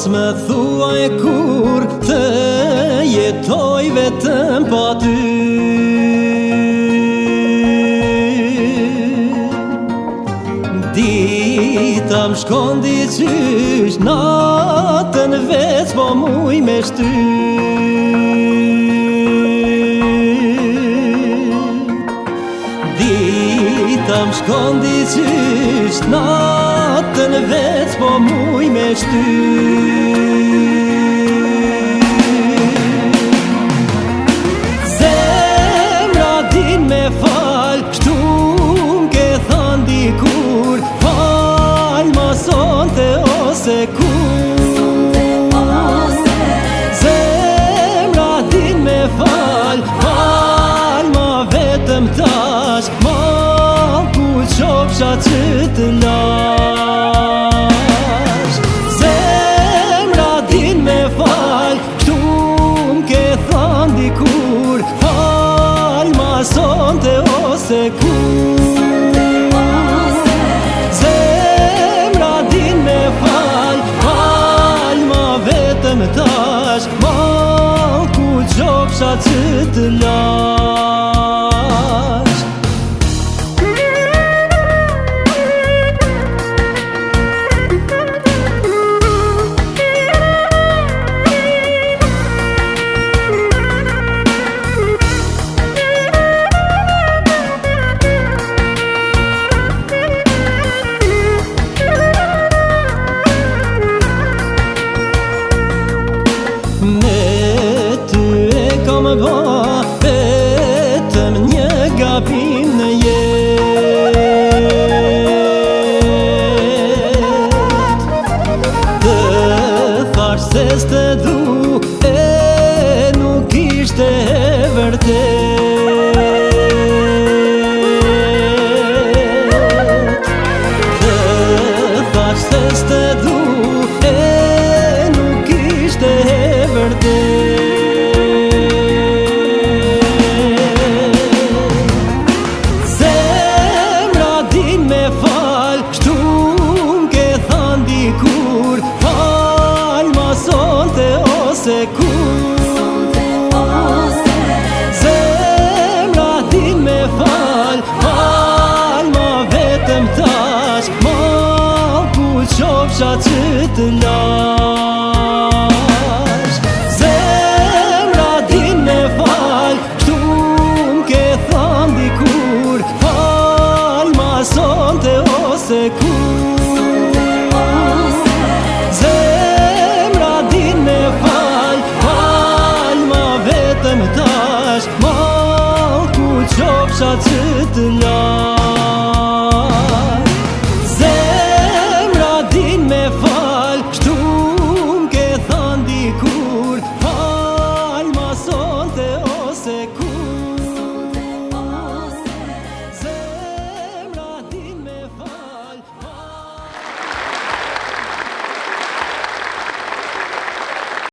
Mos me thuaj kur të jetoj vetëm pa ty. Dita m'shkon diqysh, natën vec po muj me shty. Dita m'shkon diqysh, natën vec po muj me shty. Zemra din me fal, shtu m'ke than dikur, fal ma sonte ose kur. Zemra din me fal, fal ma vetëm tash, ma ku qofsha që të lash. Zemra din me fal, shtu m'ke than dikur, fal ma sonte ose kur. Zemra din me fal, fal ma vetëm tash, ma ku qofsha që të lash. Kam ba vetëm një gabim në jet. Të thash se s'te du, e nuk ishte e vërtet. Të thash se s'te du, e nuk ishte e vërtet. Ose kur. Zemra din me fal, fal ma vetëm tash, ma ku qofsha që të lash. Zemra din me fal, shtu m'ke than dikur, fal ma sonte ose kur. Tash, ma ku qofsha që të lash.